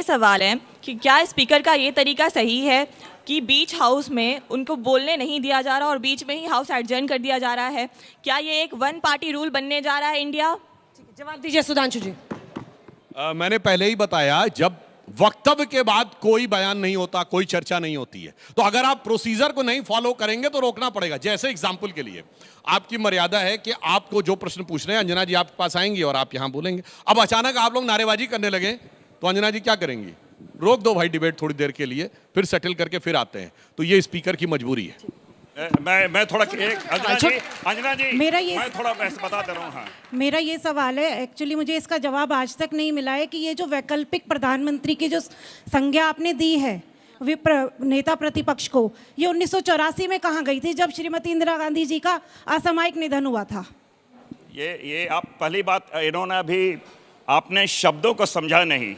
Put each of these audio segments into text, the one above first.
सवाल है कि क्या स्पीकर का ये तरीका सही है कि बीच हाउस में उनको बोलने नहीं दिया जा रहा और बीच में ही हाउस एडजर्न कर दिया जा रहा है? क्या ये एक वन पार्टी रूल बनने जा रहा है इंडिया? जवाब दीजिए सुधांशु जी। मैंने पहले ही बताया, जब वक्तव्य के बाद कोई बयान नहीं होता, कोई चर्चा नहीं होती है, तो अगर आप प्रोसीजर को नहीं फॉलो करेंगे तो रोकना पड़ेगा। जैसे एग्जांपल के लिए आपकी मर्यादा है कि आपको जो प्रश्न पूछ रहे हैं, अंजना जी आपके पास आएंगी और आप यहां बोलेंगे। अब अचानक आप लोग नारेबाजी करने लगे तो अंजना जी क्या करेंगी? रोक दो भाई डिबेट थोड़ी देर के लिए, फिर सेटल करके फिर आते हैं। तो ये स्पीकर की मजबूरी है। मैं थोड़ा एक अंजना जी मेरा ये मैं थोड़ा बता दे रहा हूँ। हाँ, मेरा ये सवाल है, एक्चुअली मुझे इसका जवाब आज तक नहीं मिला है कि ये जो वैकल्पिक प्रधानमंत्री की जो संज्ञा आपने दी है नेता प्रतिपक्ष को, ये 1984 में कहाँ गई थी जब श्रीमती इंदिरा गांधी जी का असामयिक निधन हुआ था? ये आप पहली बात, इन्होंने अभी आपने शब्दों को समझा नहीं,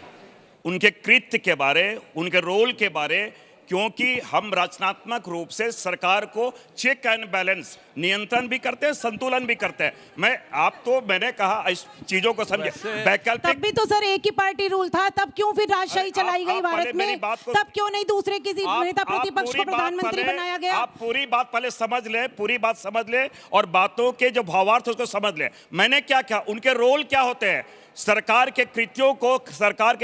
उनके कृत्य के बारे, उनके रोल के बारे, क्योंकि हम रचनात्मक रूप से सरकार को चेक एंड बैलेंस, नियंत्रण भी करते हैं, संतुलन भी करते हैं। मैंने कहा इस चीजों को समझे। वैकल्पिक तब भी तो सर एक ही पार्टी रूल था, तब क्यों फिर राजशाही चलाई गई भारत में? तब क्यों नहीं दूसरे किसी नेता प्रतिपक्ष को प्रधानमंत्री बनाया गया? आप पूरी बात पहले समझ ले, पूरी बात समझ ले और बातों के जो भावार्थ उसको समझ ले। मैंने क्या कहा, उनके रोल क्या होते हैं? सरकार के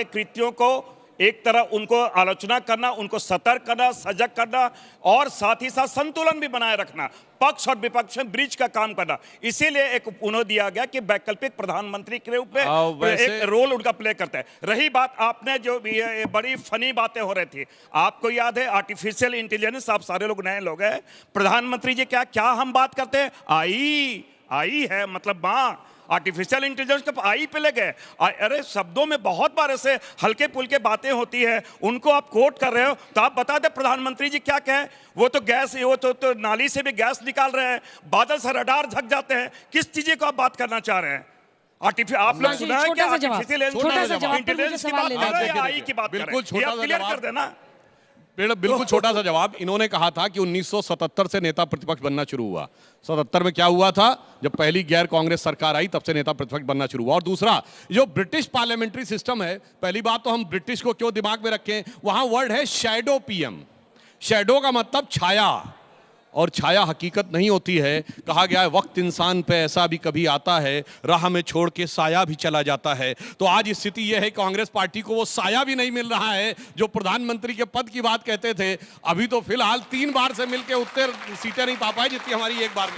कृत्यों को एक तरह उनको आलोचना करना, उनको सतर्क करना, सजग करना और साथ ही साथ संतुलन भी बनाए रखना, पक्ष और विपक्ष में ब्रिज का काम करना। इसीलिए एक उन्होंने दिया गया कि वैकल्पिक प्रधानमंत्री के रूप में एक रोल उनका प्ले करता है। रही बात, आपने जो बड़ी फनी बातें हो रही थी, आपको याद है आर्टिफिशियल इंटेलिजेंस, आप सारे लोग नए लोग हैं। प्रधानमंत्री जी क्या हम बात करते हैं? आई है मतलब माँ, आर्टिफिशियल इंटेलिजेंस का आई पे लगे। अरे शब्दों में बहुत बार ऐसे हल्के पुल्के बातें होती है, उनको आप कोट कर रहे हो, तो आप बता दे प्रधानमंत्री जी क्या कहे। वो तो गैस, वो तो नाली से भी गैस निकाल रहे हैं, बादल से रडार झक जाते हैं। किस चीज को आप बात करना चाह रहे हैं? आप लोग सुना है क्या आर्टिफिशियल इंटेलिजेंस की बात कर रहे हैं, आई की बात कर रहे हैं? आप क्लियर कर देना। बिल्कुल छोटा सा जवाब। इन्होंने कहा था कि 1977 से नेता प्रतिपक्ष बनना शुरू हुआ। 77 में क्या हुआ था? जब पहली गैर कांग्रेस सरकार आई, तब से नेता प्रतिपक्ष बनना शुरू हुआ। और दूसरा, जो ब्रिटिश पार्लियामेंट्री सिस्टम है, पहली बात तो हम ब्रिटिश को क्यों दिमाग में रखें, वहां वर्ड है शैडो पीएम। शैडो का मतलब छाया, और छाया हकीकत नहीं होती है। कहा गया है वक्त इंसान पे ऐसा भी कभी आता है, राह में छोड़ के साया भी चला जाता है। तो आज स्थिति यह है, कांग्रेस पार्टी को वो साया भी नहीं मिल रहा है जो प्रधानमंत्री के पद की बात कहते थे। अभी तो फिलहाल 3 बार से मिलके उतने सीटें नहीं पा पाए जितनी हमारी एक बार में।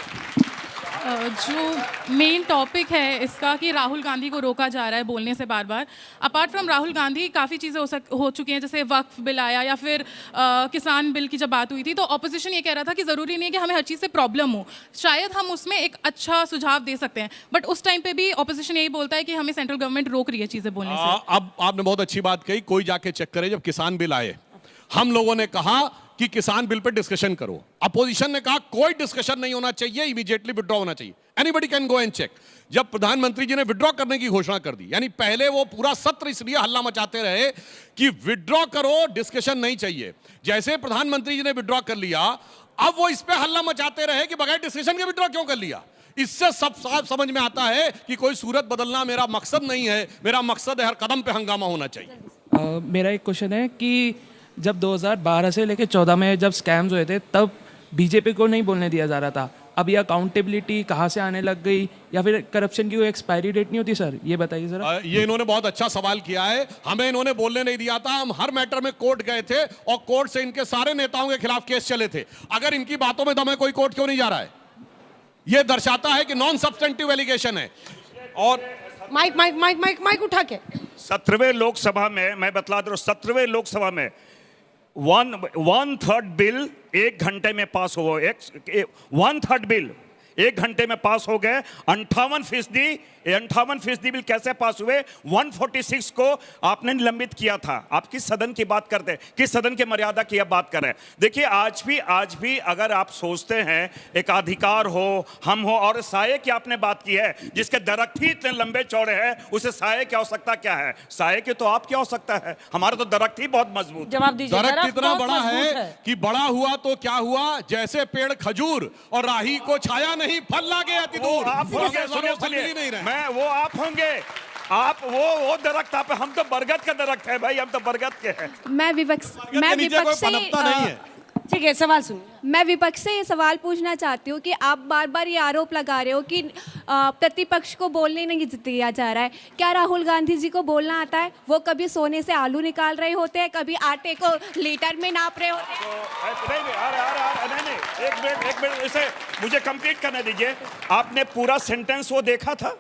जो मेन टॉपिक है इसका कि राहुल गांधी को रोका जा रहा है बोलने से बार बार। अपार्ट फ्रॉम राहुल गांधी काफ़ी चीज़ें हो चुकी हैं, जैसे वक्फ बिल आया या फिर किसान बिल की जब बात हुई थी तो ऑपोजिशन ये कह रहा था कि ज़रूरी नहीं है कि हमें हर चीज़ से प्रॉब्लम हो, शायद हम उसमें एक अच्छा सुझाव दे सकते हैं। बट उस टाइम पे भी ऑपोजिशन यही बोलता है कि हमें सेंट्रल गवर्नमेंट रोक रही है चीज़ें बोलने से। अब आपने बहुत अच्छी बात कही, कोई जाके चेक करे। जब किसान बिल आए, हम लोगों ने कहा कि किसान बिल पे डिस्कशन करो। अपोजिशन ने कहा कोई डिस्कशन नहीं होना चाहिए, इमीडिएटली विड्रॉ होना चाहिए, anybody can go and check. जब प्रधानमंत्री जी ने विड्रॉ करने की घोषणा कर दी, यानी पहले वो पूरा सत्र इसलिए हल्ला मचाते रहे कि विड्रॉ करो, डिस्कशन नहीं चाहिए। जैसे प्रधानमंत्री जी ने विड्रॉ कर लिया, अब वो इस पे हल्ला मचाते रहे कि बगैर डिस्कशन के विड्रॉ क्यों कर लिया। इससे सब साफ समझ में आता है कि कोई सूरत बदलना मेरा मकसद नहीं है, मेरा मकसद है हर कदम पे हंगामा होना चाहिए। मेरा एक क्वेश्चन है कि जब 2012 से लेकर 14 में जब स्कैम्स हुए थे, तब बीजेपी को नहीं बोलने दिया जा रहा था। अब ये अकाउंटेबिलिटी कहाँ से आने लग गई, या फिर करप्शन की कोई एक्सपायरी डेट नहीं होती? सर ये बताइए जरा। ये इन्होंने बहुत अच्छा सवाल किया है। हमें इन्होंने बोलने नहीं दिया था, हम हर मैटर में कोर्ट गए थे और कोर्ट से इनके सारे नेताओं के खिलाफ केस चले थे। अगर इनकी बातों में दम है, कोई कोर्ट क्यों नहीं जा रहा है? ये दर्शाता है कि नॉन सब्सटेंटिव एलिगेशन है। और माइक उठा के 17वें लोकसभा में, मैं बतला दूं, 17वें लोकसभा में 1/3 बिल 1 घंटे में पास हुआ। 1/3 बिल 1 घंटे में पास हो गए। 58% बिल कैसे पास हुए? 146 को आपने निलंबित किया था। आप किस सदन की बात करते हैं, किस सदन के मर्यादा की आप बात कर रहे हैं? देखिए आज भी अगर आप सोचते हैं एक अधिकार हो, हम हो, और साये की आपने बात की है, जिसके दरख्त ही इतने लंबे चौड़े हैं, उसे साये की आवश्यकता क्या है? साये की तो आपकी आवश्यकता है, हमारा तो दरख्त ही बहुत मजबूत। जवाब दीजिए। दरख्त इतना बड़ा है कि बड़ा हुआ तो क्या हुआ, जैसे पेड़ खजूर और राही को छाया नहीं, फल लागे अति दूर। आप होंगे, सुनिए, नहीं रहे। वो आप होंगे आप वो दरख्त, आप, हम तो बरगद का दरख्त है भाई, हम तो बरगद के हैं। मैं विपक्ष से नहीं है। ठीक है, सवाल सुनिए। मैं विपक्ष से ये सवाल पूछना चाहती हूँ कि आप बार बार ये आरोप लगा रहे हो कि प्रतिपक्ष को बोलने नहीं दिया जा रहा है। क्या राहुल गांधी जी को बोलना आता है? वो कभी सोने से आलू निकाल रहे होते हैं, कभी आटे को लीटर में नाप रहे होते हैं। नहीं, एक मिनट इसे मुझे कंप्लीट करने दीजिए। आपने पूरा सेंटेंस वो देखा था,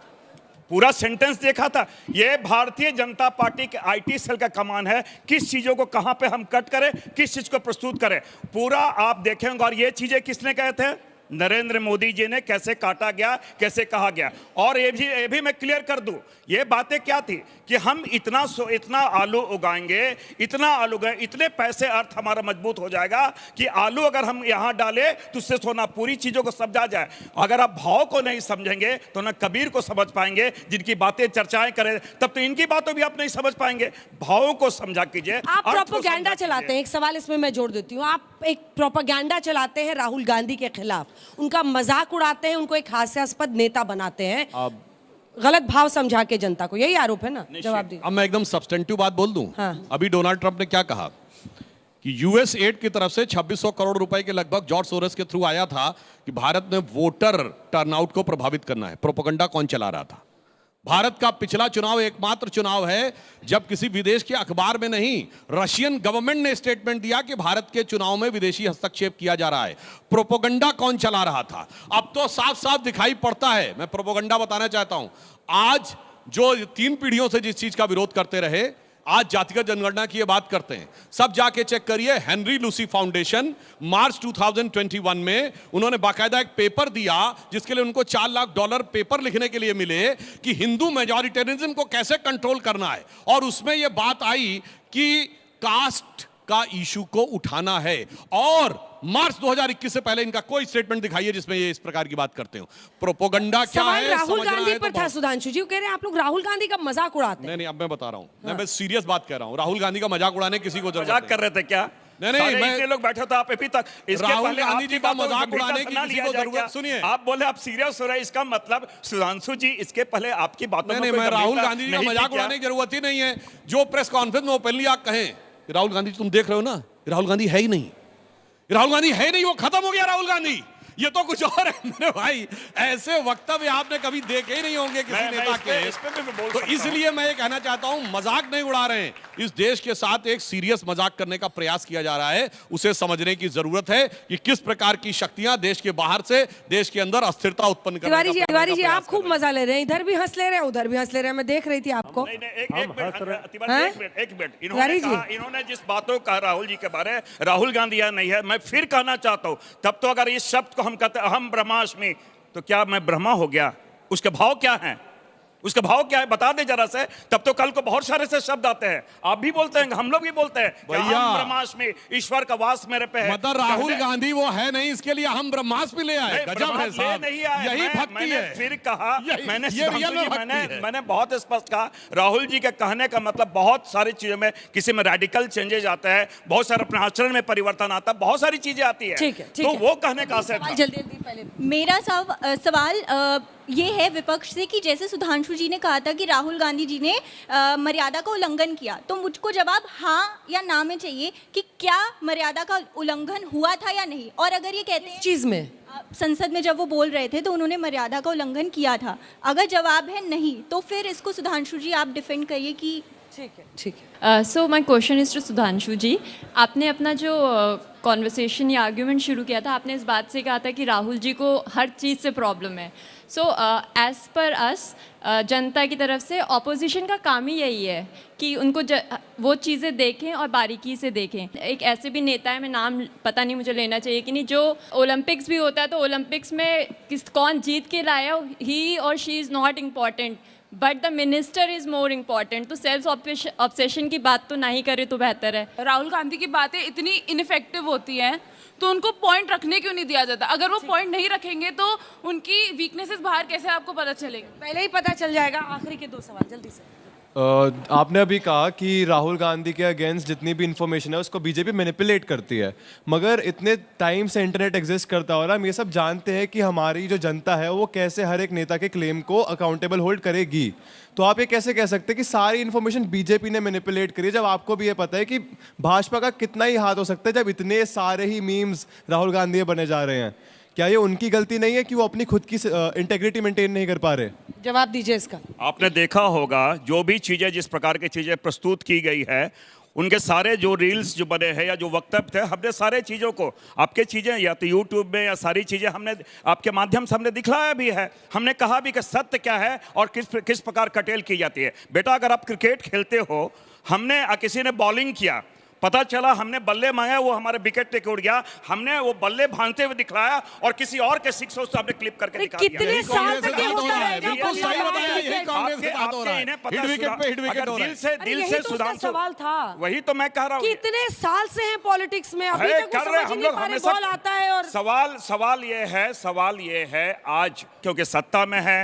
पूरा सेंटेंस देखा था? ये भारतीय जनता पार्टी के आईटी सेल का कमान है, किस चीजों को कहां पे हम कट करें, किस चीज को प्रस्तुत करें, पूरा आप देखेंगे। और ये चीजें किसने कहे थे? नरेंद्र मोदी जी ने। कैसे काटा गया, कैसे कहा गया। और ये भी मैं क्लियर कर दूं, ये बातें क्या थी कि हम इतना आलू उगाएंगे, इतना आलू उगाएंगे, इतने पैसे, अर्थ हमारा मजबूत हो जाएगा कि आलू अगर हम यहां डालें तो उससे सोना, पूरी चीजों को समझा जाए। अगर आप भाव को नहीं समझेंगे तो ना कबीर को समझ पाएंगे, जिनकी बातें चर्चाएं करें, तब तो इनकी बातों भी आप नहीं समझ पाएंगे। भावों को समझा कीजिए। आप प्रोपेगेंडा चलाते हैं। एक सवाल इसमें मैं जोड़ देती हूँ। आप एक प्रोपेगेंडा चलाते हैं राहुल गांधी के खिलाफ, उनका मजाक उड़ाते हैं, उनको एक हास्यास्पद नेता बनाते हैं, गलत भाव समझा के जनता को। यही आरोप है ना? जवाब दीजिए। अब मैं एकदम सब्सटेंटिव बात बोल दूं। हाँ। अभी डोनाल्ड ट्रंप ने क्या कहा कि यूएस एड की तरफ से 2600 करोड़ रुपए के लगभग जॉर्ज सोरोस के थ्रू आया था कि भारत में वोटर टर्नआउट को प्रभावित करना है। प्रोपेगेंडा कौन चला रहा था? भारत का पिछला चुनाव एकमात्र चुनाव है जब किसी विदेश के अखबार में नहीं, रशियन गवर्नमेंट ने स्टेटमेंट दिया कि भारत के चुनाव में विदेशी हस्तक्षेप किया जा रहा है। प्रोपेगेंडा कौन चला रहा था? अब तो साफ साफ दिखाई पड़ता है। मैं प्रोपेगेंडा बताना चाहता हूं। आज जो 3 पीढ़ियों से जिस चीज का विरोध करते रहे, आज जातिगत जनगणना की ये बात करते हैं। सब जाके चेक करिए। हेनरी लूसी फाउंडेशन मार्च 2021 में उन्होंने बाकायदा एक पेपर दिया जिसके लिए उनको $4 लाख पेपर लिखने के लिए मिले कि हिंदू मेजॉरिटेरिज्म को कैसे कंट्रोल करना है। और उसमें यह बात आई कि कास्ट का इशू को उठाना है। और मार्च 2021 से पहले इनका कोई स्टेटमेंट दिखाइए जिसमें ये इस प्रकार की बात करते हो। प्रोपेगेंडा क्या है? राहुल गांधी पर था। सुधांशु जी कह रहे हैं आप लोग राहुल गांधी का मजाक उड़ाते हैं। नहीं, अब मैं बता रहा हूं। मैं सीरियस बात कह रहा हूं। राहुल गांधी का मजाक उड़ाने किसी को जरूरत मजाक कर रहे थे क्या? नहीं, मैं लोग बैठे थे आप अभी तक। राहुल गांधी जी का मजाक उड़ाने की किसी को जरूरत, सुनिए, आप बोले आप सीरियस हो रहे हैं, इसका मतलब सुधांशु जी इसके पहले आपकी बातों में मैं राहुल गांधी जी का मजाक उड़ाने की जरूरत ही नहीं है। जो प्रेस कॉन्फ्रेंस में ओपनली आप कहें राहुल गांधी, तुम देख रहे हो ना, राहुल गांधी है ही नहीं, राहुल गांधी है नहीं, वो खत्म हो गया राहुल गांधी, ये तो कुछ और है। मेरे भाई, ऐसे वक्तव्य आपने कभी देखे ही नहीं होंगे किसी नेता के। तो इसलिए मैं ये कहना चाहता हूं, मजाक नहीं उड़ा रहे हैं। इस देश के साथ एक सीरियस मजाक करने का प्रयास किया जा रहा है। उसे समझने की जरूरत है कि किस प्रकार की शक्तियां देश के बाहर से देश के अंदर अस्थिरता उत्पन्न करने का तिवारी जी आप खूब मजा ले रहे हैं। इधर भी हंस ले रहे हैं, उधर भी हंस ले रहे हैं। मैं देख रही थी आपको। एक मिनट, इन्होंने जिस बातों का राहुल जी के बारे, राहुल गांधी या नहीं है, मैं फिर कहना चाहता हूं, तब तो अगर इस शब्द को हम कहते अहम ब्रह्मास्मि, तो क्या मैं ब्रह्मा हो गया? उसके भाव क्या हैं? उसका भाव क्या है बता दे जरा से। तब तो कल को बहुत सारे से शब्द आते हैं, आप भी बोलते हैं, हम लोग भी बोलते हैं, हम ब्रह्मास्मि, ईश्वर का वास मेरे पे है। मतलब राहुल गांधी वो है नहीं, इसके लिए हम ब्रह्मास्मि ले आए। गजब है साहब, यही भक्ति है। फिर कहा मैंने बहुत स्पष्ट कहा, राहुल जी के कहने का मतलब बहुत सारी चीजों में, किसी में रेडिकल चेंजेस आता है, बहुत सारे अपने आचरण में परिवर्तन आता है, बहुत सारी चीजें आती है। तो वो कहने का मेरा सवाल ये है विपक्ष से कि जैसे सुधांशु जी ने कहा था कि राहुल गांधी जी ने मर्यादा का उल्लंघन किया, तो मुझको जवाब हाँ या ना में चाहिए कि क्या मर्यादा का उल्लंघन हुआ था या नहीं। और अगर ये कहते हैं चीज में संसद में जब वो बोल रहे थे तो उन्होंने मर्यादा का उल्लंघन किया था, अगर जवाब है नहीं तो फिर इसको सुधांशु जी आप डिफेंड करिए कि ठीक है। So my question is to Sudhanshu ji. आपने अपना जो कॉन्वर्सेशन या आर्ग्यूमेंट शुरू किया था, आपने इस बात से कहा था कि राहुल जी को हर चीज़ से प्रॉब्लम है। सो एज पर अस जनता की तरफ से ऑपोजिशन का काम ही यही है कि उनको वो चीज़ें देखें और बारीकी से देखें। एक ऐसे भी नेता है, मैं नाम पता नहीं मुझे लेना चाहिए कि नहीं, जो ओलंपिक्स भी होता है तो ओलंपिक्स में कौन जीत के लाया, ही और she is not important but the minister is more important. तो सेल्फ ऑब्सेशन की बात तो नहीं करे तो बेहतर है। राहुल गांधी की बातें इतनी इनफेक्टिव होती हैं तो उनको पॉइंट रखने क्यों नहीं दिया जाता? अगर वो पॉइंट नहीं रखेंगे तो उनकी वीकनेसेस बाहर कैसे आपको पता चलेगी? पहले ही पता चल जाएगा। आखिरी के 2 सवाल जल्दी से। आपने अभी कहा कि राहुल गांधी के अगेंस्ट जितनी भी इंफॉर्मेशन है उसको बीजेपी मैनिपुलेट करती है, मगर इतने टाइम से इंटरनेट एग्जिस्ट करता हो रहा है, हम ये सब जानते हैं कि हमारी जो जनता है वो कैसे हर एक नेता के क्लेम को अकाउंटेबल होल्ड करेगी। तो आप ये कैसे कह सकते हैं कि सारी इन्फॉर्मेशन बीजेपी ने मैनिपुलेट करी, जब आपको भी ये पता है कि भाजपा का कितना ही हाथ हो सकता है जब इतने सारे ही मीम्स राहुल गांधी बने जा रहे हैं? क्या ये उनकी गलती नहीं है कि वो अपनी खुद की इंटेग्रिटी मेंटेन नहीं कर पा रहे? जवाब दीजिए इसका। आपने देखा होगा जो भी चीजें, जिस प्रकार की चीजें प्रस्तुत की गई है, उनके सारे जो रील्स जो बने हैं या जो वक्तव्य थे, हमने सारे चीज़ों को, आपके चीज़ें या तो यूट्यूब में या सारी चीज़ें हमने आपके माध्यम से हमने दिखलाया भी है। हमने कहा भी कि सत्य क्या है और किस प्रकार कटेल की जाती है। बेटा अगर आप क्रिकेट खेलते हो, हमने किसी ने बॉलिंग किया, पता चला हमने बल्ले मांगे, वो हमारे विकेट टेक उड़ गया, हमने वो बल्ले भांजते हुए दिखलाया और किसी और के सिक्स से हमने क्लिप करके दिखा दिया। कितने साल तक ये होता रहेगा? बिल्कुल सही बताया, यही कांग्रेस के साथ हो रहा है। हिट विकेट पे हिट विकेट हो रहा है। दिल से सुधांशु, सवाल था वही तो मैं कह रहा हूँ। कितने साल से हैं पॉलिटिक्स में, अभी तक वो समझ नहीं पा रहे, बॉल आता है और सवाल ये है आज क्योंकि सत्ता में है,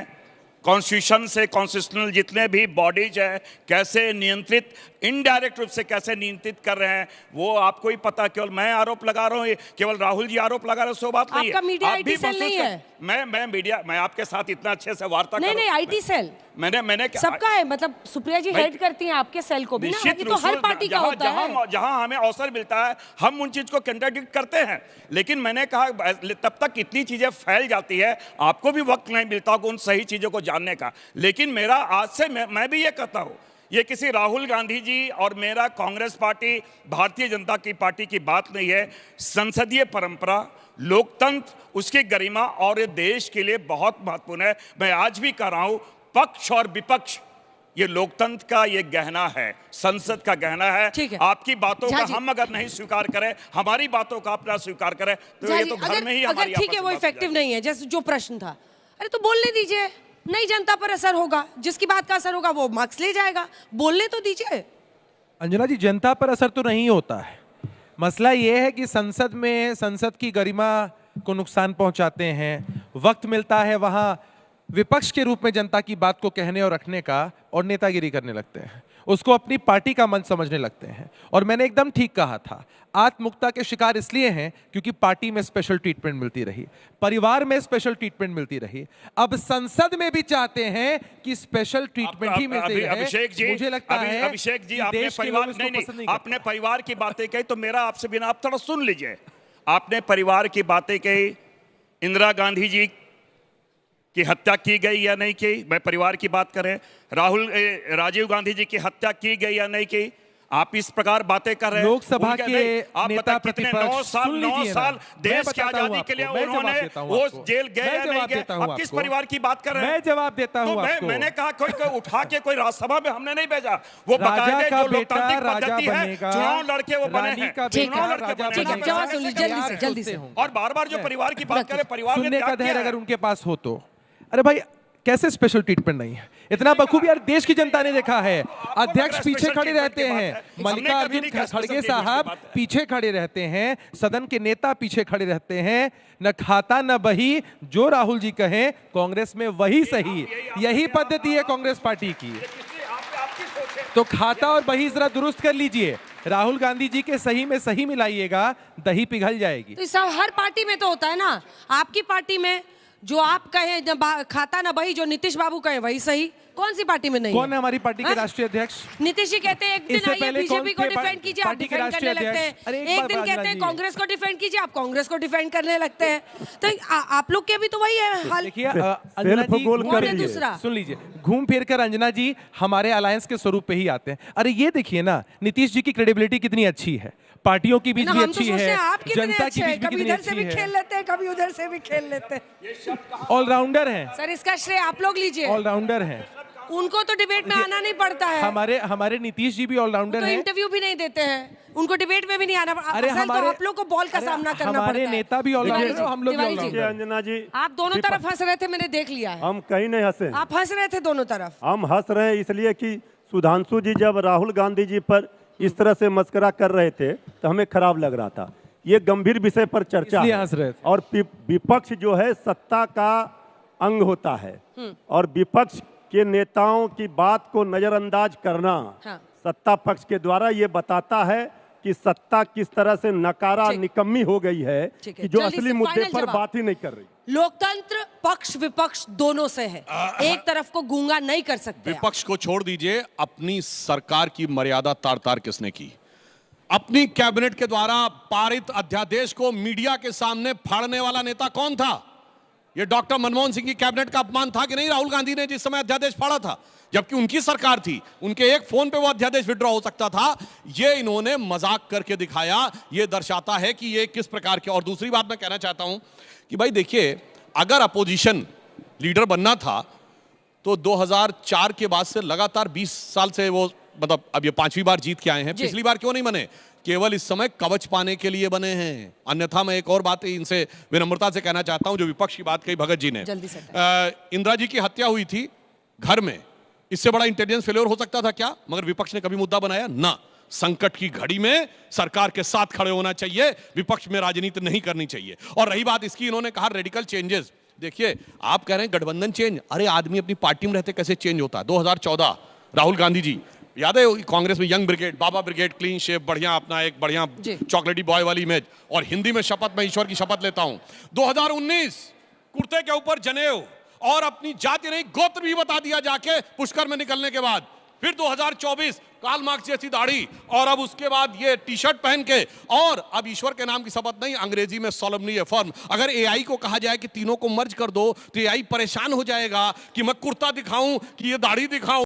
कॉन्स्टिट्यूशन से कॉन्स्टिट्यूशनल जितने भी बॉडीज है कैसे नियंत्रित, इनडायरेक्ट रूप से कैसे नियंत्रित कर रहे हैं वो आपको ही पता। केवल मैं आरोप लगा रहा हूँ, केवल राहुल जी आरोप लगा रहे हैं, सो बात नहीं है। आपका मीडिया आईटी सेल नहीं है। मैं आपके साथ इतना अच्छे से वार्ता कर, नहीं आईटी सेल मैंने सबका है, मतलब सुप्रिया जी हेड करती हैं आपके सेल को भी ना, ये तो हर पार्टी का होता है। जहां हमें अवसर मिलता है हम उन चीज को कंट्राडिक्ट करते हैं, लेकिन मैंने कहा तब तक इतनी चीजें फैल जाती है, आपको भी वक्त नहीं मिलता उन सही चीजों को जानने का। लेकिन मेरा आज से मैं भी ये कहता हूं, ये किसी राहुल गांधी जी और मेरा कांग्रेस पार्टी, भारतीय जनता की पार्टी की बात नहीं है। संसदीय परंपरा, लोकतंत्र, उसकी गरिमा और ये देश के लिए बहुत महत्वपूर्ण है। मैं आज भी कह रहा हूं, पक्ष और विपक्ष ये लोकतंत्र का ये गहना है, संसद का गहना है। आपकी बातों का हम अगर नहीं स्वीकार करें, हमारी बातों का अपना स्वीकार करें, तो ये तो घर में ही हमारी, ठीक है वो इफेक्टिव नहीं है, जैसे जो प्रश्न था, अरे तो बोलने दीजिए, नई जनता पर असर होगा, जिसकी बात का असर होगा वो मार्क्स ले जाएगा, बोलने तो दीजिए। अंजना जी, जनता पर असर तो नहीं होता है, मसला ये है कि संसद में संसद की गरिमा को नुकसान पहुंचाते हैं। वक्त मिलता है वहां विपक्ष के रूप में जनता की बात को कहने और रखने का, और नेतागिरी करने लगते हैं, उसको अपनी पार्टी का मंच समझने लगते हैं। और मैंने एकदम ठीक कहा था, आत्ममुक्ता के शिकार इसलिए हैं क्योंकि पार्टी में स्पेशल ट्रीटमेंट मिलती रही, परिवार में स्पेशल ट्रीटमेंट मिलती रही, अब संसद में भी चाहते हैं कि स्पेशल ट्रीटमेंट ही मिलती रहे। अभिषेक जी, मुझे लगता है अभिषेक जी, आपने परिवार नहीं, आपने परिवार की बातें कही, तो मेरा आपसे बिना, आप थोड़ा सुन लीजिए। आपने परिवार की बातें कही, इंदिरा गांधी जी की हत्या की गई या नहीं की, मैं परिवार की बात करें, राजीव गांधी जी की हत्या की गई या नहीं की, आप इस प्रकार बातें कर रहे हैं। लोकसभा के नेता प्रतिपक्ष, 9 साल देश की आजादी के लिए उन्होंने वो जेल गए या नहीं गए, आप किस परिवार की बात कर रहे हैं? मैं जवाब देता हूं आपको। मैंने कहा कोई उठा के कोई राज्यसभा में हमने नहीं भेजा, वो बाकायदे जो लोकतांत्रिक पद्धति है, चुनाव लड़के वो बने हैं, चुनाव लड़के जल्दी से। और बार-बार जो परिवार की बात करें, परिवार ने सुनने का धैर्य अगर उनके पास हो तो, अरे भाई कैसे स्पेशल ट्रीटमेंट नहीं है? इतना बखूबी यार देश की जनता ने देखा है। अध्यक्ष पीछे खड़े रहते हैं, मल्लिकार्जुन खड़गे साहब पीछे खड़े रहते हैं, सदन के नेता पीछे खड़े रहते हैं, न खाता न बही, जो राहुल जी कहें कांग्रेस में वही सही। यही पद्धति है कांग्रेस पार्टी की। तो खाता और बही जरा दुरुस्त कर लीजिए, राहुल गांधी जी के सही में सही मिलाइएगा, दही पिघल जाएगी। तो सब हर पार्टी में तो होता है ना, आपकी पार्टी में जो आप कहें खाता ना बही, जो नीतीश बाबू कहें वही सही, कौन सी पार्टी में नहीं? कौन है हमारी पार्टी के राष्ट्रीय अध्यक्ष? नीतीश जी कहते हैं एक दिन आइए बीजेपी को डिफेंड कीजिए, आप डिफेंड करने लगते हैं। एक दिन कहते हैं कांग्रेस को डिफेंड कीजिए, आप कांग्रेस को डिफेंड करने लगते हैं। तो आप लोग के भी तो वही है हाल। देखिए अंजना जी, दूसरा सुन लीजिए, घूम फिर कर अंजना जी हमारे अलायंस के स्वरूप पे ही आते हैं। अरे ये देखिए ना, नीतीश जी की क्रेडिबिलिटी कितनी अच्छी है, पार्टियों की बीच भी अच्छी है, जनता की बीच भी कितनी अच्छी है। खेल लेते हैं, कभी उधर से भी खेल लेते हैं, ऑलराउंडर हैं सर, इसका श्रेय आप लोग लीजिए। ऑलराउंडर हैं, उनको तो डिबेट में आना नहीं पड़ता है। हमारे नीतीश जी भी ऑलराउंडर हैं, इंटरव्यू भी नहीं देते हैं, उनको डिबेट में भी नहीं आना। अरे हमारे आप लोग को बॉल का सामना करना पड़ता है। हमारे नेता भी ऑलराउंडर, हम लोग भी ऑलराउंडर। अंजना जी, आप दोनों तरफ हंस रहे थे, मैंने देख लिया है। हम कहीं नहीं हंसे, आप हंस रहे थे दोनों तरफ। हम हंस रहे हैं इसलिए कि सुधांशु जी जब राहुल गांधी जी पर इस तरह से मस्करा कर रहे थे तो हमें खराब लग रहा था। ये गंभीर विषय पर चर्चा है, और विपक्ष जो है सत्ता का अंग होता है, और विपक्ष कि नेताओं की बात को नजरअंदाज करना हाँ। सत्ता पक्ष के द्वारा ये बताता है कि सत्ता किस तरह से नकारा निकम्मी हो गई है ठीक है, कि जो जल्दी असली से मुद्दे final पर जवाब। बात ही नहीं कर रही। लोकतंत्र पक्ष विपक्ष दोनों से है, एक तरफ को गूंगा नहीं कर सकते आप। विपक्ष को छोड़ दीजिए, अपनी सरकार की मर्यादा तार तार किसने की? अपनी कैबिनेट के द्वारा पारित अध्यादेश को मीडिया के सामने फाड़ने वाला नेता कौन था? यह डॉक्टर मनमोहन सिंह की कैबिनेट का अपमान था कि नहीं? राहुल गांधी ने जिस समय अध्यादेश फाड़ा था, जबकि उनकी सरकार थी, उनके एक फोन पे वो अध्यादेश विड्रॉ हो सकता था। ये इन्होंने मजाक करके दिखाया। ये दर्शाता है कि ये किस प्रकार के। और दूसरी बात मैं कहना चाहता हूं कि भाई देखिए, अगर अपोजिशन लीडर बनना था तो 2004 के बाद से लगातार 20 साल से वो, मतलब अब ये 5वीं बार जीत के आए हैं। पिछली बार क्यों नहीं बने? केवल इस समय कवच पाने के लिए बने हैं। अन्यथा मैं एक और बात इनसे विनम्रता से कहना चाहता हूं, जो विपक्ष की बात कही भगत जी ने। जल्दी से इंदिरा जी की हत्या हुई थी घर में, इससे बड़ा इंटेलिजेंस फेलियर हो सकता था क्या? मगर विपक्ष ने कभी मुद्दा बनाया ना। संकट की घड़ी में सरकार के साथ खड़े होना चाहिए, विपक्ष में राजनीति नहीं करनी चाहिए। और रही बात इसकी, इन्होंने कहा रेडिकल चेंजेस। देखिए, आप कह रहे हैं गठबंधन चेंज, अरे आदमी अपनी पार्टी में रहते कैसे चेंज होता है? 2014 राहुल गांधी जी, याद है कांग्रेस में यंग ब्रिगेड, बाबा ब्रिगेड, क्लीन शेप, बढ़िया अपना एक बढ़िया चॉकलेटी बॉय वाली इमेज, और हिंदी में शपथ, मैं ईश्वर की शपथ लेता हूं। 2019 कुर्ते के ऊपर जनेऊ और अपनी जाति नहीं गोत्र भी बता दिया जाके पुष्कर में निकलने के बाद। फिर 2024 कार्ल मार्क्स जैसी दाढ़ी, और अब उसके बाद ये टी शर्ट पहन के, और अब ईश्वर के नाम की शपथ नहीं, अंग्रेजी में सोलमनी अफर्म। अगर एआई को कहा जाए कि तीनों को मर्ज कर दो तो एआई परेशान हो जाएगा कि मैं कुर्ता दिखाऊं कि ये दाढ़ी दिखाऊं।